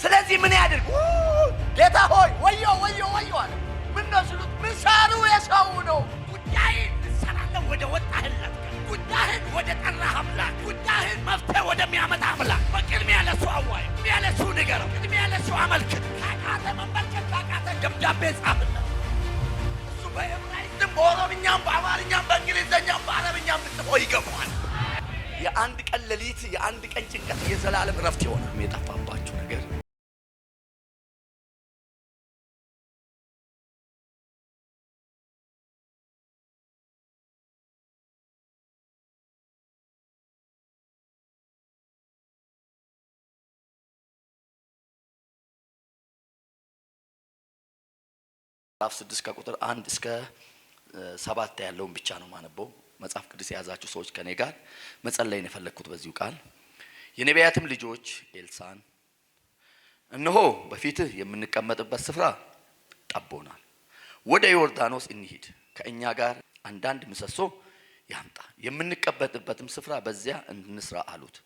ስለዚህ ምን ያድርግ? ጌታ ሆይ ወዮ ወዮ ወዮ አለ። ምን ነው ሲሉት ምሳሩ የሰው ነው። ጉዳይን ሰራለ ወደ ወጣህለት ጉዳይን ወደ ጠራህ አምላክ ጉዳይን መፍትሄ ወደሚያመጣ አምላክ በቅድሚያ ለሱ አዋይ ቅድሚያ ለሱ ንገረው ቅድሚያ ለሱ አመልክት። ካቃተ መመልከት ካቃተ ደብዳቤ ጻፍለት። እሱ በዕብራይስጥም በኦሮምኛም በአማርኛም በእንግሊዝኛም በአረብኛም ጽፎ ይገባዋል። የአንድ ቀን ሌሊት የአንድ ቀን ጭንቀት የዘላለም ረፍት ይሆናል። የጠፋባችሁ ነገር ምዕራፍ 6 ከቁጥር 1 እስከ 7 ያለውን ብቻ ነው ማነበው። መጽሐፍ ቅዱስ የያዛችሁ ሰዎች ከኔ ጋር መጸለይ ነው የፈለኩት በዚሁ ቃል። የነቢያትም ልጆች ኤልሳን እነሆ በፊትህ የምንቀመጥበት ስፍራ ጠቦናል፣ ወደ ዮርዳኖስ እንሂድ፣ ከእኛ ጋር አንዳንድ ምሰሶ ያምጣ፣ የምንቀመጥበትም ስፍራ በዚያ እንስራ አሉት።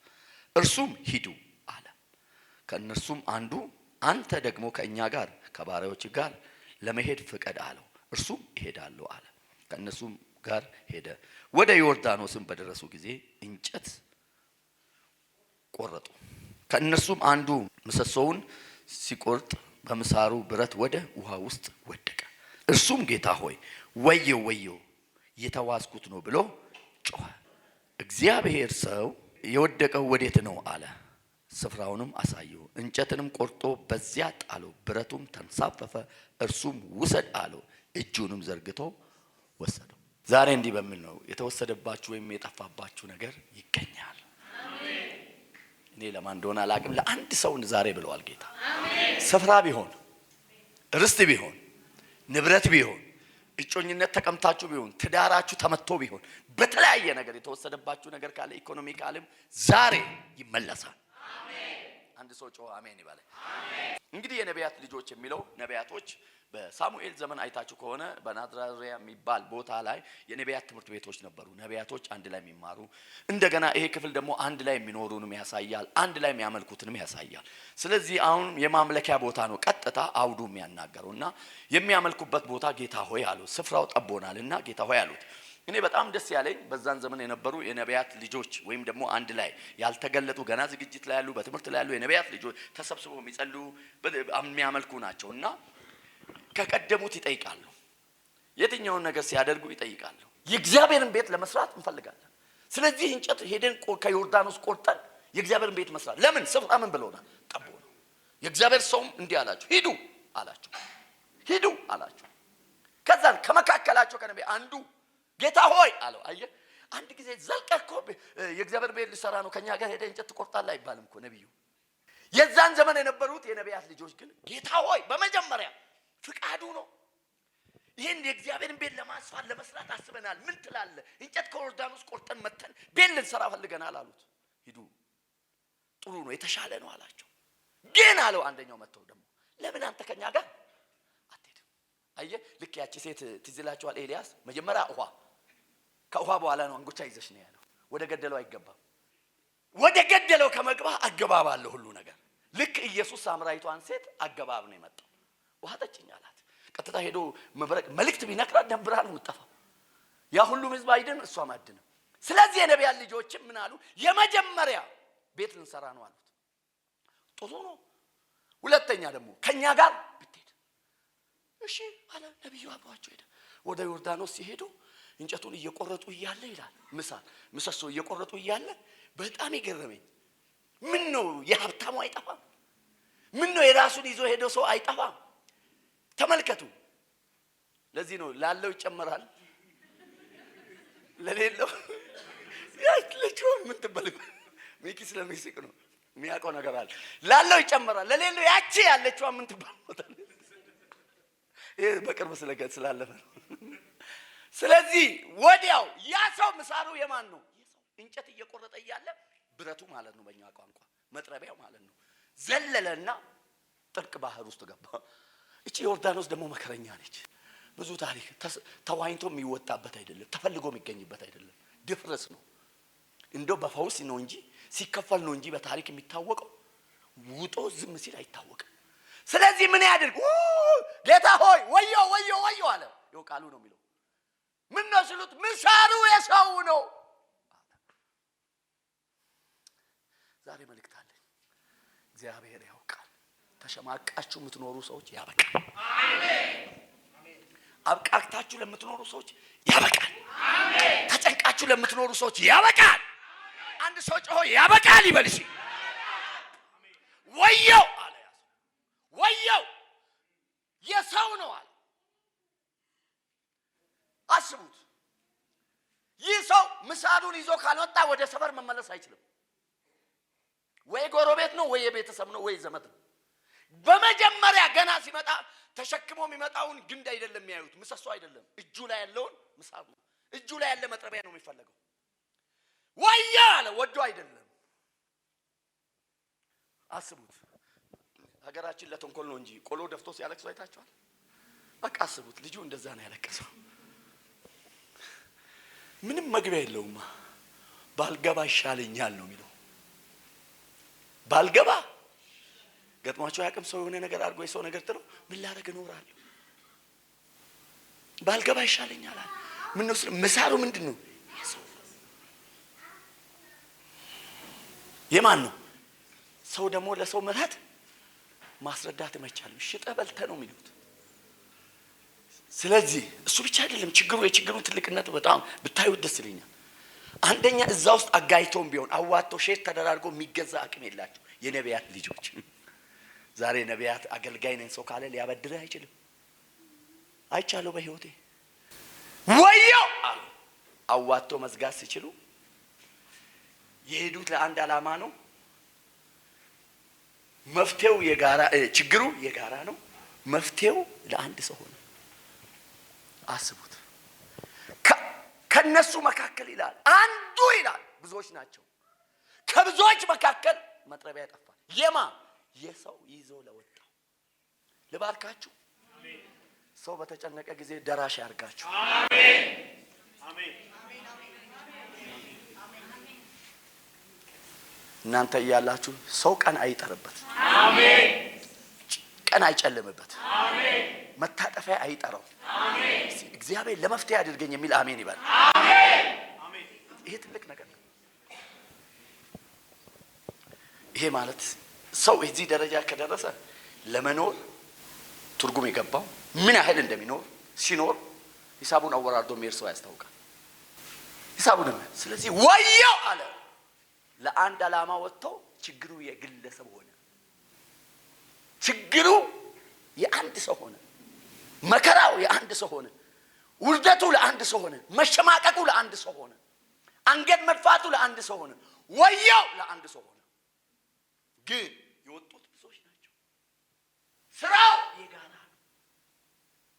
እርሱም ሂዱ አለ። ከእነርሱም አንዱ አንተ ደግሞ ከእኛ ጋር ከባሪያዎች ጋር ለመሄድ ፍቀድ አለው። እርሱም እሄዳለሁ አለ። ከእነሱም ጋር ሄደ። ወደ ዮርዳኖስም በደረሱ ጊዜ እንጨት ቆረጡ። ከእነሱም አንዱ ምሰሶውን ሲቆርጥ በምሳሩ ብረት ወደ ውሃ ውስጥ ወደቀ። እርሱም ጌታ ሆይ ወየው ወየው የተዋስኩት ነው ብሎ ጮኸ። እግዚአብሔር ሰው የወደቀው ወዴት ነው አለ። ስፍራውንም አሳየው። እንጨትንም ቆርጦ በዚያ ጣለው። ብረቱም ተንሳፈፈ። እርሱም ውሰድ አለው። እጁንም ዘርግቶ ወሰደው። ዛሬ እንዲህ በሚል ነው የተወሰደባችሁ ወይም የጠፋባችሁ ነገር ይገኛል። አሜን። እኔ ለማን እንደሆነ አላቅም። ለአንድ ሰው ዛሬ ብለዋል ጌታ። አሜን። ስፍራ ቢሆን ርስት ቢሆን ንብረት ቢሆን እጮኝነት ተቀምታችሁ ቢሆን ትዳራችሁ ተመቶ ቢሆን በተለያየ ነገር የተወሰደባችሁ ነገር ካለ ኢኮኖሚካልም ዛሬ ይመለሳል። አሜን። አንድ ሰው ጮህ አሜን ይበል። አሜን። እንግዲህ የነቢያት ልጆች የሚለው ነቢያቶች በሳሙኤል ዘመን አይታችሁ ከሆነ በናዝራሪያ የሚባል ቦታ ላይ የነቢያት ትምህርት ቤቶች ነበሩ። ነቢያቶች አንድ ላይ የሚማሩ እንደገና ይሄ ክፍል ደግሞ አንድ ላይ የሚኖሩንም ያሳያል፣ አንድ ላይ የሚያመልኩትንም ያሳያል። ስለዚህ አሁን የማምለኪያ ቦታ ነው ቀጥታ አውዱ የሚያናገሩና የሚያመልኩበት ቦታ ጌታ ሆይ አሉ። ስፍራው ጠቦናልና ጌታ ሆይ አሉት። እኔ በጣም ደስ ያለኝ በዛን ዘመን የነበሩ የነቢያት ልጆች ወይም ደግሞ አንድ ላይ ያልተገለጡ ገና ዝግጅት ላይ ያሉ በትምህርት ላይ ያሉ የነቢያት ልጆች ተሰብስበው የሚጸልዩ የሚያመልኩ ናቸውና ከቀደሙት ይጠይቃሉ። የትኛውን ነገር ሲያደርጉ ይጠይቃሉ። የእግዚአብሔርን ቤት ለመስራት እንፈልጋለን። ስለዚህ እንጨት ሄደን ከዮርዳኖስ ቆርጠን የእግዚአብሔርን ቤት መስራት ለምን ስፍራ ምን ብለውናል? ጠቦ ነው። የእግዚአብሔር ሰውም እንዲህ አላቸው፣ ሂዱ አላቸው። ሂዱ አላቸው። ከዛ ከመካከላቸው ከነቢ አንዱ ጌታ ሆይ አለው። አየህ አንድ ጊዜ ዘልቀህ እኮ የእግዚአብሔር ቤት ሊሰራ ነው ከኛ ጋር ሄደህ እንጨት ትቆርጣለህ አይባልም እኮ ነብዩ። የዛን ዘመን የነበሩት የነቢያት ልጆች ግን ጌታ ሆይ በመጀመሪያ ፍቃዱ ነው። ይሄን የእግዚአብሔርን ቤት ለማስፋት ለመስራት አስበናል። ምን ትላለህ? እንጨት ከዮርዳኖስ ቆርጠን መተን ቤት ልንሰራ ፈልገናል አሉት። ሂዱ ጥሩ ነው የተሻለ ነው አላቸው። ግን አለው አንደኛው መጥተው ደግሞ ለምን አንተ ከኛ ጋር አትሄድም? አየህ ልክ ያቺ ሴት ትዝ ይላችኋል። ኤልያስ መጀመሪያ ውሃ ከውሃ በኋላ ነው አንጎቻ ይዘሽ ነው ያለው። ወደ ገደለው አይገባም። ወደ ገደለው ከመግባ አገባብ አለ ሁሉ ነገር። ልክ ኢየሱስ ሳምራይቷን ሴት አገባብ ነው የመጣው። ውሃ ጠጭኝ አላት። ቀጥታ ሄዶ መብረቅ መልእክት ቢነግራት ደንብራ ነው የምትጠፋው። ያ ሁሉም ህዝብ አይደን እሷ ማድነ። ስለዚህ የነቢያት ልጆችም ምን አሉ? የመጀመሪያ ቤት ልንሰራ ነው አሉት። ጥሩ ነው። ሁለተኛ ደግሞ ከኛ ጋር ብትሄድ እሺ አለ። ነብዩ አብሯቸው ሄደ። ወደ ዮርዳኖስ ሲሄዱ እንጨቱን እየቆረጡ እያለ ይላል ምሰሶ እየቆረጡ እያለ በጣም ይገረመኝ። ምን ነው የሀብታሙ አይጠፋም? ምን ነው የራሱን ይዞ ሄዶ ሰው አይጠፋም? ተመልከቱ። ለዚህ ነው ላለው ይጨመራል ለሌለው ያትለችው ምን ትበል ሚኪ ስለሚስቅ ነው የሚያውቀው ነገር አለ። ላለው ይጨመራል ለሌለው ያቺ ያለችው ምን ትባል ይሄ በቅርብ ስላለፈ ነው። ስለዚህ ወዲያው ያ ሰው ምሳሩ የማን ነው? እንጨት እየቆረጠ እያለ ብረቱ ማለት ነው በእኛ ቋንቋ መጥረቢያው ማለት ነው ዘለለና ጥልቅ ባህር ውስጥ ገባ። እቺ ዮርዳኖስ ደግሞ መከረኛ ነች። ብዙ ታሪክ ተዋይንቶ የሚወጣበት አይደለም፣ ተፈልጎ የሚገኝበት አይደለም። ድፍረስ ነው። እንደው በፈውስ ነው እንጂ ሲከፈል ነው እንጂ በታሪክ የሚታወቀው ውጦ ዝም ሲል አይታወቅም። ስለዚህ ምን ያድርግ? ጌታ ሆይ ወዮ ወዮ ወዮ አለ። ይኸው ቃሉ ነው የሚለው። ምን ነው ሲሉት ምሳሩ የሰው ነው። ዛሬ መልእክት አለኝ። እግዚአብሔር ያውቃል። ተሸማቃችሁ የምትኖሩ ሰዎች ያበቃል። አሜን። አብቃቅታችሁ ለምትኖሩ ሰዎች ያበቃል። አሜን። ተጨንቃችሁ ለምትኖሩ ሰዎች ያበቃል። አንድ ሰው ጮሆ ያበቃል ይበል። እሺ ወየው አለ። ወየው የሰው ነው አለ። አስቡት፣ ይህ ሰው ምሳዱን ይዞ ካልወጣ ወደ ሰፈር መመለስ አይችልም። ወይ ጎረቤት ነው ወይ የቤተሰብ ነው ወይ ዘመድ ነው። በመጀመሪያ ገና ሲመጣ ተሸክሞ የሚመጣውን ግንድ አይደለም የሚያዩት፣ ምሰሶ አይደለም፣ እጁ ላይ ያለውን ምሳዱ፣ እጁ ላይ ያለ መጥረቢያ ነው የሚፈልገው። ወያ አለ፣ ወዶ አይደለም። አስቡት፣ ሀገራችን ለተንኮል ነው እንጂ ቆሎ ደፍቶ ሲያለቅስ አይታችኋል? በቃ አስቡት፣ ልጁ እንደዛ ነው ያለቀሰው። ምንም መግቢያ የለውም። ባልገባ ይሻለኛል ነው የሚለው። ባልገባ ገጥሟቸው ያቅም ሰው የሆነ ነገር አድርጎ የሰው ነገር ጥሎ ምን ላደርግ እኖራለሁ? ባልገባ ይሻለኛል አለ። ምን ነው ምሳሩ ምንድን ነው? የማን ነው? ሰው ደግሞ ለሰው ምሕረት ማስረዳት አይቻልም። ሽጠህ በልተህ ነው የሚሉት። ስለዚህ እሱ ብቻ አይደለም ችግሩ። የችግሩን ትልቅነት በጣም ብታዩት ደስ ይለኛል። አንደኛ እዛ ውስጥ አጋይቶም ቢሆን አዋጥቶ ሼት ተደራርጎ የሚገዛ አቅም የላቸው የነቢያት ልጆች። ዛሬ ነቢያት አገልጋይ ነን ሰው ካለ ሊያበድርህ አይችልም። አይቻለሁ በህይወቴ። ወየው አሉ። አዋጥቶ መዝጋት ሲችሉ የሄዱት ለአንድ ዓላማ ነው። መፍትሄው የጋራ፣ ችግሩ የጋራ ነው። መፍትሄው ለአንድ ሰው ሆነ። አስቡት። ከነሱ መካከል ይላል አንዱ ይላል ብዙዎች ናቸው። ከብዙዎች መካከል መጥረቢያ ያጠፋል። የማ የሰው ይዞ ለወጣው። ልባርካችሁ። አሜን። ሰው በተጨነቀ ጊዜ ደራሽ ያርጋችሁ። አሜን አሜን። እናንተ እያላችሁ ሰው ቀን አይጠርበት። አሜን። ቀን አይጨልምበት። አሜን። መታጠፊያ አይጠራው። አሜን። እግዚአብሔር ለመፍትሄ አድርገኝ የሚል አሜን ይበል። አሜን አሜን። ይሄ ትልቅ ነገር ነው። ይሄ ማለት ሰው እዚህ ደረጃ ከደረሰ ለመኖር ትርጉም የገባው ምን ያህል እንደሚኖር ሲኖር ሂሳቡን አወራርዶ የሚሄድ ሰው ያስታውቃል። ሂሳቡን። ስለዚህ ወየው አለ። ለአንድ ዓላማ ወጥተው ችግሩ የግለሰብ ሆነ። ችግሩ የአንድ ሰው ሆነ። መከራው የአንድ ሰው ሆነ። ውርደቱ ለአንድ ሰው ሆነ። መሸማቀቁ ለአንድ ሰው ሆነ። አንገት መድፋቱ ለአንድ ሰው ሆነ። ወየው ለአንድ ሰው ሆነ። ግን የወጡት ብዙዎች ናቸው። ስራው የጋራ ነው።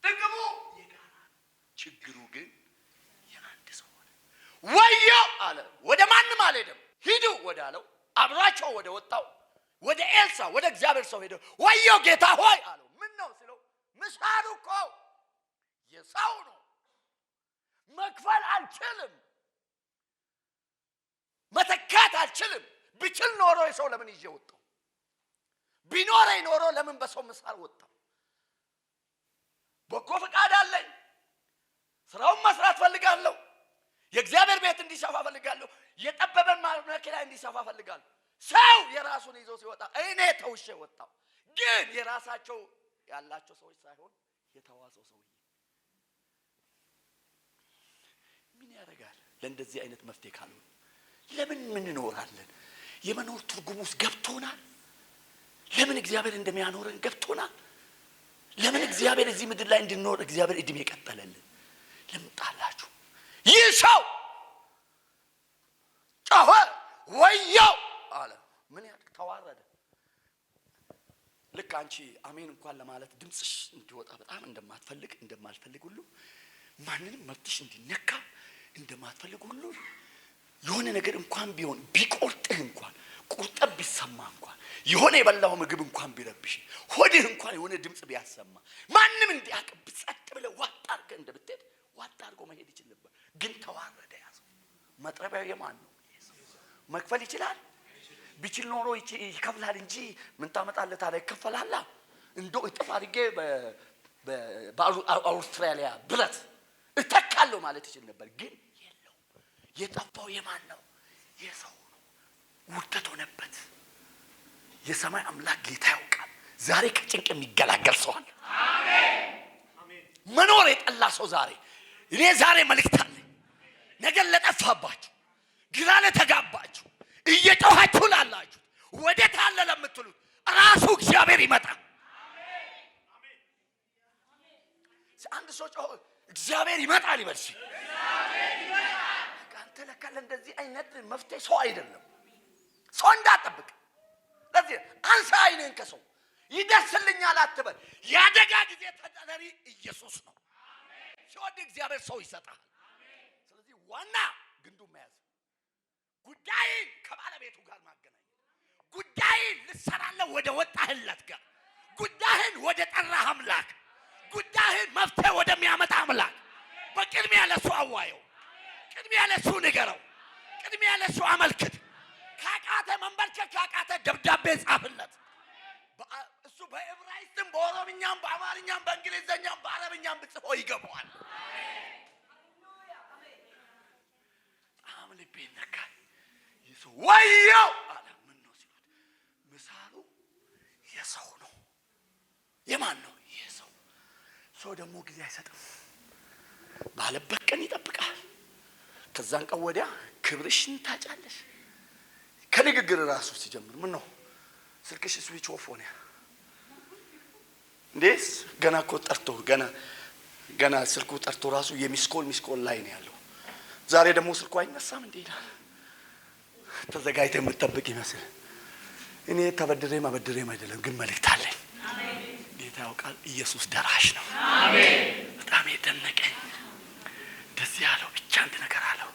ጥቅሙ የጋራ ነው። ችግሩ ግን የአንድ ሰው ሆነ። ወየው አለ። ወደ ማንም አልሄደም። ሂዱ ወደ አለው አብሯቸው ወደ ወጣው ወደ ኤልሳ ወደ እግዚአብሔር ሰው ሄደው ወየው ጌታ ሆይ አለው። ምን ነው ሲለው ምሳሩ እኮ የሰው ነው፣ መክፈል አልችልም፣ መተካት አልችልም። ብችል ኖሮ የሰው ለምን ይዤ ወጣው? ቢኖረኝ ኖሮ ለምን በሰው ምሳር ወጣው? በጎ ፈቃድ አለኝ። ስራውን መስራት ፈልጋለሁ። የእግዚአብሔር ቤት እንዲሰፋ ፈልጋለሁ። የጠበበን መኪና እንዲሰፋ ፈልጋለሁ። ሰው የራሱን ይዞ ሲወጣ እኔ ተውሼ ወጣው። ግን የራሳቸው ያላቸው ሰዎች ሳይሆን የተዋሰው ሰውዬ ምን ያደርጋል? ለእንደዚህ አይነት መፍትሄ ካልሆነ ለምን ምን እንኖራለን? የመኖር ትርጉም ውስጥ ገብቶናል። ለምን እግዚአብሔር እንደሚያኖረን ገብቶናል። ለምን እግዚአብሔር እዚህ ምድር ላይ እንድንኖር እግዚአብሔር እድሜ ቀጠለልን። ለምን ጣላችሁ? ይህ ሰው ጮኸ ወየው አለ። ምን ያድርግ? ተዋረደ። ልክ አንቺ አሜን እንኳን ለማለት ድምጽሽ እንዲወጣ በጣም እንደማልፈልግ ሁሉ ማንንም መብትሽ እንዲነካ እንደማትፈልግ ሁሉ የሆነ ነገር እንኳን ቢሆን ቢቆርጥህ እንኳን ቁርጠት ቢሰማ እንኳን የሆነ የበላው ምግብ እንኳን ቢረብሽ ሆድህ እንኳን የሆነ ድምጽ ቢያሰማ ማንም እንዲያቀብ ጸጥ ብለህ ዋጥ አድርገህ እንደብትሄድ ዋጥ አድርጎ መሄድ ይችል ነበር። ግን ተዋረደ። ያዘው። መጥረቢያው የማን ነው? መክፈል ይችላል? ቢችል ኖሮ ይከፍላል እንጂ ምን ታመጣለህ ታዲያ? ይከፈላል። እንደው እጥፍ አድርጌ በአውስትራሊያ ብረት እተካለሁ ማለት ይችል ነበር፣ ግን የለው። የጠፋው የማን ነው? የሰው ነው። ውርደት ሆነበት። የሰማይ አምላክ ጌታ ያውቃል። ዛሬ ከጭንቅ የሚገላገል ሰው አለ። አሜን። መኖር የጠላ ሰው ዛሬ እኔ ዛሬ መልእክት አለኝ። ነገር ለጠፋባችሁ፣ ግራ ለተጋባችሁ፣ እየጮኻችሁ ላላችሁ፣ ወዴት አለ ለምትሉት ራሱ እግዚአብሔር ይመጣል። አሜን። አንድ ሰው ጮኸ እግዚአብሔር ይመጣል ይበል። እግዚአብሔር ይመጣል። አንተ ለካ እንደዚህ አይነት መፍትሄ ሰው አይደለም። ሰው እንዳትጠብቅ። ለዚህ አንሳ አይነን ከሰው ይደርስልኛል አትበል። ያደጋ ጊዜ ተጠሪ ኢየሱስ ነው። አሜን። ሲወድ እግዚአብሔር ሰው ይሰጣል። አሜን። ስለዚህ ዋና ግንዱ መያዝ፣ ጉዳይን ከባለቤቱ ጋር ማገናኘት፣ ጉዳይን ልሰራለህ ወደ ወጣህለት ጋር፣ ጉዳይን ወደ ጠራህ አምላክ፣ ጉዳይን መፍትሄ ወደሚያመጣ አምላክ በቅድሚያ ለሱ አዋየው፣ ቅድሚያ ለሱ ንገረው፣ ቅድሚያ ለሱ አመልክት። ካቃተ መንበርከክ ካቃተ ደብዳቤ ጻፍለት። እሱ በዕብራይስጥም በኦሮምኛም በአማርኛም በእንግሊዘኛም በአረብኛም ብጽፎ ይገባዋል። አሜን። ልቤ ነካል። ይሰው ወየው አለ። ምን ነው ሲሉት ምሳሉ የሰው ነው። የማን ነው? የሰው። ሰው ደግሞ ጊዜ አይሰጥም። ባለበት ቀን ይጠብቃል። ከዛን ቀን ወዲያ ክብርሽን ታጫለሽ። ከንግግር ራሱ ሲጀምር ምን ነው ስልክሽ ስዊች ኦፍ ሆነ እንዴስ? ገና እኮ ጠርቶ ገና ስልኩ ጠርቶ ራሱ የሚስኮል ላይ ነው ያለው። ዛሬ ደግሞ ስልኩ አይነሳም እንዴ ይላል። ተዘጋጅተህ የምትጠብቅ ይመስል እኔ ተበድሬም አይደለም፣ ግን መልእክት አለኝ። አሜን። ጌታ ያውቃል። ኢየሱስ ደራሽ ነው። አሜን። በጣም የደነቀኝ ደስ ያለው ብቻ አንድ ነገር አለው።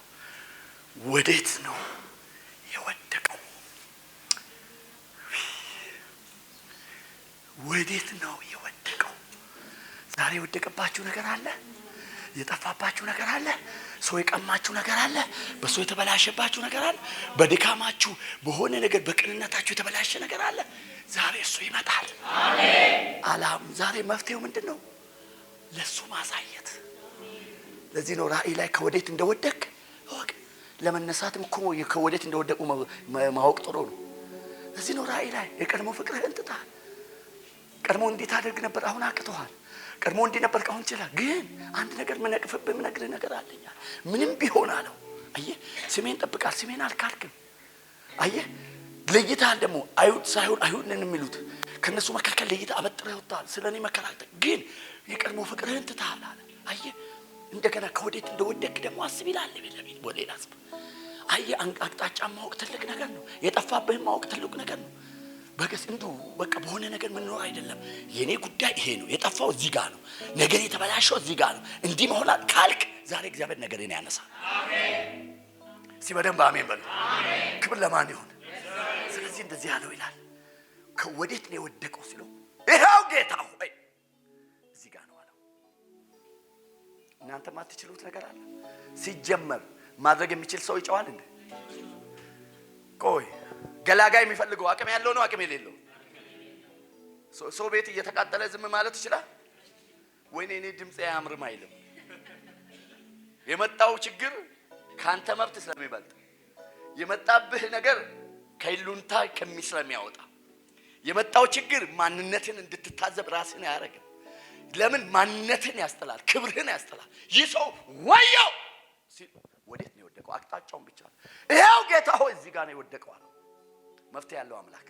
ወዴት ነው የወደቀው? ወዴት ነው የወደቀው? ዛሬ የወደቀባችሁ ነገር አለ። የጠፋባችሁ ነገር አለ። ሰው የቀማችሁ ነገር አለ። በሰው የተበላሸባችሁ ነገር አለ። በድካማችሁ በሆነ ነገር በቅንነታችሁ የተበላሸ ነገር አለ። ዛሬ እሱ ይመጣል። አሜን። ዛሬ መፍትሄው ምንድነው? ለሱ ማሳየት። ለዚህ ነው ራእይ ላይ ከወዴት እንደወደቅ ወቅ ለመነሳትም እኮ ከወዴት እንደወደቁ ማወቅ ጥሩ ነው። ለዚህ ነው ራእይ ላይ የቀድሞ ፍቅርህን ትተሃል። ቀድሞ እንዴት አድርግ ነበር፣ አሁን አቅተዋል። ቀድሞ እንዴ ነበር፣ አሁን ይችላል። ግን አንድ ነገር ምነግርህ ነገር አለኝ። ምንም ቢሆን አለው። አየህ ስሜን ጠብቃል፣ ስሜን አልካድክም። አየህ ለይተሃል። ደግሞ አይሁድ ሳይሆን አይሁድ ነን የሚሉት ከነሱ መካከል ለይተህ አበጥረህ ወጣል። ስለኔ መከራከር ግን የቀድሞ ፍቅርህን ትተሃል አለ። አየህ እንደገና ከወዴት እንደወደቅ ደግሞ አስብ ይላል። ለቤት ወዴት አስብ። አየህ አቅጣጫ ማወቅ ትልቅ ነገር ነው። የጠፋብህን ማወቅ ትልቅ ነገር ነው። በገስ እንዱ በቃ በሆነ ነገር ምን ነው አይደለም። የኔ ጉዳይ ይሄ ነው። የጠፋው እዚህ ጋር ነው። ነገር የተበላሸው እዚህ ጋር ነው። እንዲህ መሆናል ካልክ ዛሬ እግዚአብሔር ነገርን ያነሳል። አሜን። ሲበደም በአሜን በሉ። አሜን። ክብር ለማን ይሁን? ስለዚህ እንደዚህ ያለው ይላል። ከወዴት ነው የወደቀው ሲለው ይሄው ጌታ ሆይ እዚህ ጋር ነው አለው። እናንተ ማትችሉት ነገር አለ። ሲጀመር ማድረግ የሚችል ሰው ይጨዋል እንዴ? ቆይ ገላጋይ የሚፈልገው አቅም ያለው ነው አቅም የሌለው? ሰው ቤት እየተቃጠለ ዝም ማለት ይችላል? ወይኔ እኔ ድምጼ አያምርም አይልም። የመጣው ችግር ካንተ መብት ስለሚበልጥ የመጣብህ ነገር ከይሉንታ ከሚስለሚያወጣ የመጣው ችግር ማንነትን እንድትታዘብ ራስን ያደርጋል። ለምን ማንነትን ያስጠላል፣ ክብርህን ያስጠላል። ይህ ሰው ወየው ወዴት ነው የወደቀው? አቅጣጫውን ብቻ ይሄው ጌታ ሆይ እዚህ ጋር ነው የወደቀው አለው። መፍትሄ ያለው አምላክ።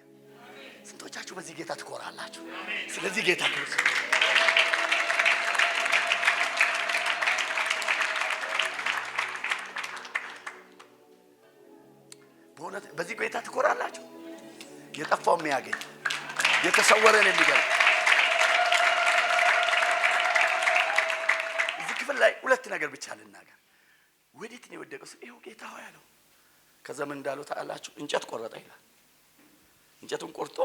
ስንቶቻችሁ በዚህ ጌታ ትኮራላችሁ? ስለዚህ ጌታ ክርስቶስ በእውነት በዚህ ጌታ ትኮራላችሁ? የጠፋው የሚያገኝ የተሰወረን የሚገኝ እዚህ ክፍል ላይ ሁለት ነገር ብቻ ልናገር። ወዴት ነው የወደቀው? ይሄው ጌታ ሆይ አለው። ከዘመን እንዳለው ታላችሁ እንጨት ቆረጠ ይላል። እንጨቱን ቆርጦ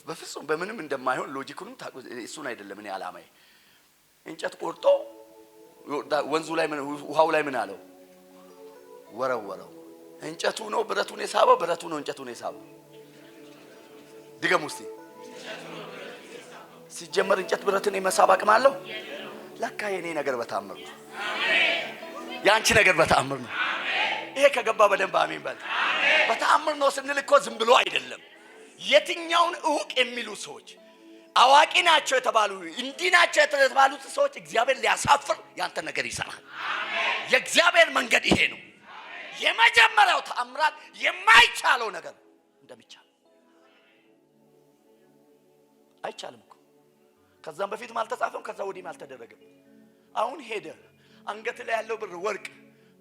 በፍጹም በምንም እንደማይሆን ሎጂኩንም እሱን አይደለም እኔ አላማዬ። እንጨት ቆርጦ ወንዙ ላይ ምን ውሃው ላይ ምን አለው? ወረወረው። እንጨቱ ነው ብረቱን የሳበው? ብረቱ ነው እንጨቱን የሳበው? ድገሙ እስቲ። ሲጀመር እንጨት ብረትን የመሳብ አቅም አለው? ለካ የኔ ነገር በተአምር ነው። ያንቺ ነገር በተአምር ነው። ይሄ ከገባ በደንብ አሜን በል። በተአምር ነው ስንል እኮ ዝም ብሎ አይደለም። የትኛውን እውቅ የሚሉ ሰዎች አዋቂ ናቸው የተባሉ እንዲህ ናቸው የተባሉት ሰዎች እግዚአብሔር ሊያሳፍር ያንተ ነገር ይሰራል። የእግዚአብሔር መንገድ ይሄ ነው። የመጀመሪያው ተአምራት የማይቻለው ነገር እንደሚቻል አይቻልም እኮ። ከዛም በፊትም አልተጻፈም፣ ከዛ ወዲህም አልተደረገም። አሁን ሄደ አንገት ላይ ያለው ብር ወርቅ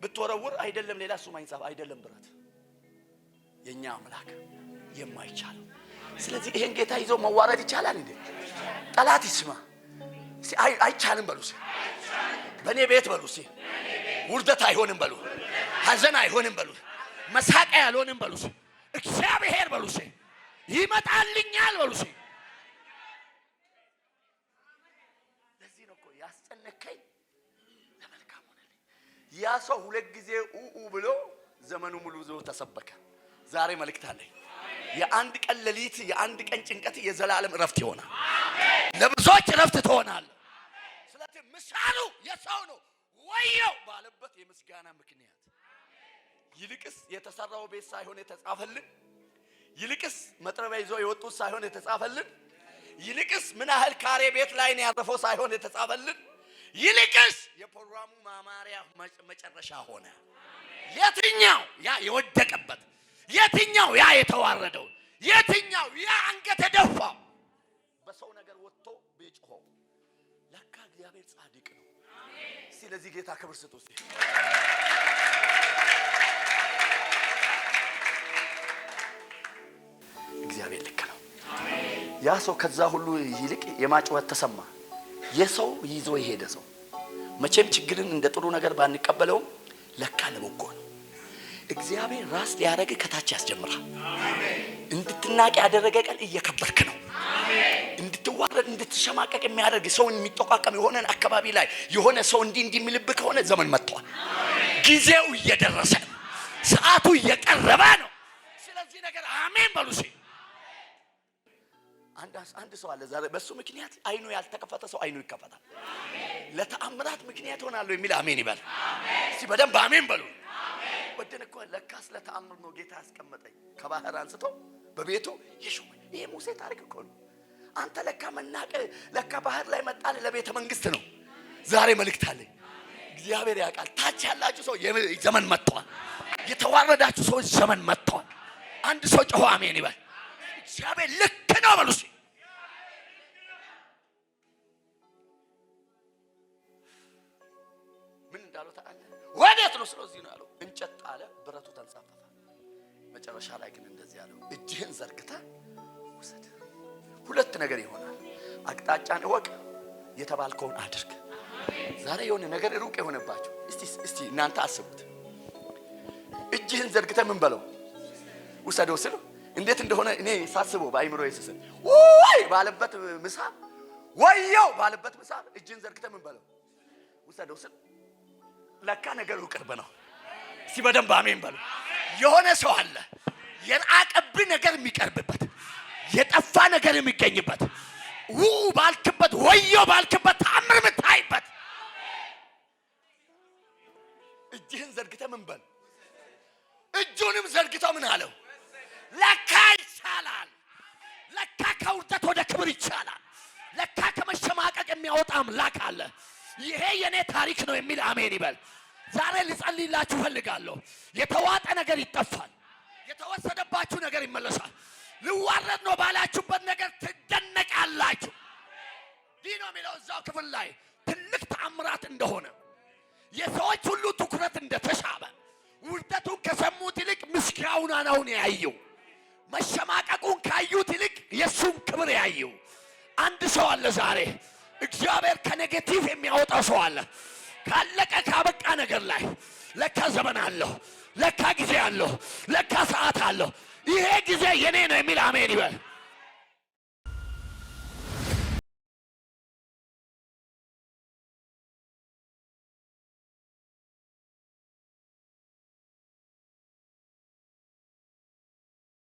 ብትወረውር አይደለም ሌላ እሱ ማይንጻፍ አይደለም ብረት የኛ አምላክ የማይቻለው። ስለዚህ ይሄን ጌታ ይዞ መዋረድ ይቻላል እንዴ? ጠላት ይስማ። አይቻልም በሉ። በኔ ቤት በሉ። ውርደት አይሆንም በሉ። ሐዘን አይሆንም በሉ። መሳቂያ ያልሆንም በሉ። እግዚአብሔር በሉ ይመጣልኛል በሉ። ለዚህ ነው እኮ ያስጨነቀኝ ለመልካም ሆነልኝ። ያ ሰው ሁለት ጊዜ ብሎ ዘመኑ ሙሉ ዞ ተሰበከ። ዛሬ መልእክት አለኝ። የአንድ ቀን ሌሊት የአንድ ቀን ጭንቀት የዘላለም እረፍት ይሆናል። ለብዙዎች እረፍት ትሆናል። ስለዚህ ምሳሉ የሰው ነው ወየው ባለበት የምስጋና ምክንያት ይልቅስ የተሰራው ቤት ሳይሆን የተጻፈልን፣ ይልቅስ መጥረቢያ ይዞ የወጡት ሳይሆን የተጻፈልን፣ ይልቅስ ምን ያህል ካሬ ቤት ላይ ነው ያረፈው ሳይሆን የተጻፈልን፣ ይልቅስ የፕሮግራሙ ማማሪያ መጨረሻ ሆነ። የትኛው ያ የወደቀበት፣ የትኛው ያ የተዋረደው፣ የትኛው ያ አንገት የደፋው በሰው ነገር ወጥቶ ቢጮህ ለካ እግዚአብሔር ጻድቅ ነው። ስለዚህ ጌታ ክብር ስጡ። እግዚአብሔር ልክ ነው። ያ ሰው ከዛ ሁሉ ይልቅ የማጭወት ተሰማ። የሰው ይዞ የሄደ ሰው መቼም ችግርን እንደ ጥሩ ነገር ባንቀበለውም ለካ ለበጎ ነው። እግዚአብሔር ራስ ሊያረግ ከታች ያስጀምራል። እንድትናቅ ያደረገ ቀን እየከበርክ ነው። እንድትዋረድ እንድትሸማቀቅ የሚያደርግ ሰውን የሚጠቋቀም የሆነን አካባቢ ላይ የሆነ ሰው እንዲህ የሚልብህ ከሆነ ዘመን መጥቷል። ጊዜው እየደረሰ ነው። ሰዓቱ እየቀረበ ነው። ስለዚህ ነገር አሜን በሉ። አንድ ሰው አለ ዛሬ በሱ ምክንያት አይኑ ያልተከፈተ ሰው አይኑ ይከፈታል። ለተአምራት ምክንያት ሆናለሁ የሚል አሜን ይበል። እስቲ በደንብ አሜን በሉ። ወደን እኮ ለካስ ለተአምር ነው ጌታ ያስቀመጠኝ። ከባህር አንስቶ በቤቱ ይሾመ። ይሄ ሙሴ ታሪክ እኮ ነው። አንተ ለካ መናቀ ለካ ባህር ላይ መጣል ለቤተ መንግስት ነው። ዛሬ መልእክት አለኝ። እግዚአብሔር ያውቃል። ታች ያላችሁ ሰው ዘመን መጥቷል። የተዋረዳችሁ ሰው ዘመን መጥቷል። አንድ ሰው ጮሆ አሜን ይበል። እግዚአብሔር ልክ ነው በሉ። ምን እንዳለው ታውቃለህ? ወዴት ነው? ስለዚህ ነው ያለው። እንጨት ጣለ፣ ብረቱ ተንሳፈፈ። መጨረሻ ላይ ግን እንደዚህ ያለው እጅህን ዘርግተህ ውሰድ። ሁለት ነገር ይሆናል። አቅጣጫን እወቅ፣ የተባልከውን አድርግ። ዛሬ የሆነ ነገር ሩቅ የሆነባችሁ እስቲ እናንተ አስቡት። እጅህን ዘርግተህ ምን በለው? ውሰደው ስለ እንዴት እንደሆነ እኔ ሳስበው በአይምሮ ይስሰል ወይ ባለበት ምሳ ወየው ባለበት ምሳ እጅህን ዘርግተህ ምን በለው? ውሰደው ስለ ለካ ነገሩ ቅርብ ነው። እስቲ በደንብ አሜን በሉ። የሆነ ሰው አለ የራቀብህ ነገር የሚቀርብበት፣ የጠፋ ነገር የሚገኝበት፣ ባልክበት ወየው ባልክበት ተአምር የምታይበት። እጅህን ዘርግተህ ምን በል? እጁንም ዘርግተው ምን አለው? ለካ ይቻላል። ለካ ከውርደት ወደ ክብር ይቻላል። ለካ ከመሸማቀቅ የሚያወጣ አምላክ አለ። ይሄ የኔ ታሪክ ነው የሚል አሜን ይበል። ዛሬ ልጸልይላችሁ ፈልጋለሁ። የተዋጠ ነገር ይጠፋል። የተወሰደባችሁ ነገር ይመለሳል። ልዋረድ ነው ባላችሁበት ነገር ትደነቃላችሁ። ይህ ነው የሚለው እዛው ክፍል ላይ ትልቅ ተአምራት እንደሆነ፣ የሰዎች ሁሉ ትኩረት እንደተሻበ፣ ውርደቱን ከሰሙት ይልቅ ምስጋናውን ያየው፣ መሸማቀቁን ካዩት ይልቅ የሱን ክብር ያየው አንድ ሰው አለ ዛሬ። እግዚአብሔር ከኔጌቲቭ የሚያወጣ ሰው አለ። ካለቀ ካበቃ ነገር ላይ ለካ ዘመን አለው፣ ለካ ጊዜ አለው፣ ለካ ሰዓት አለው። ይሄ ጊዜ የኔ ነው የሚል አሜን ይበል።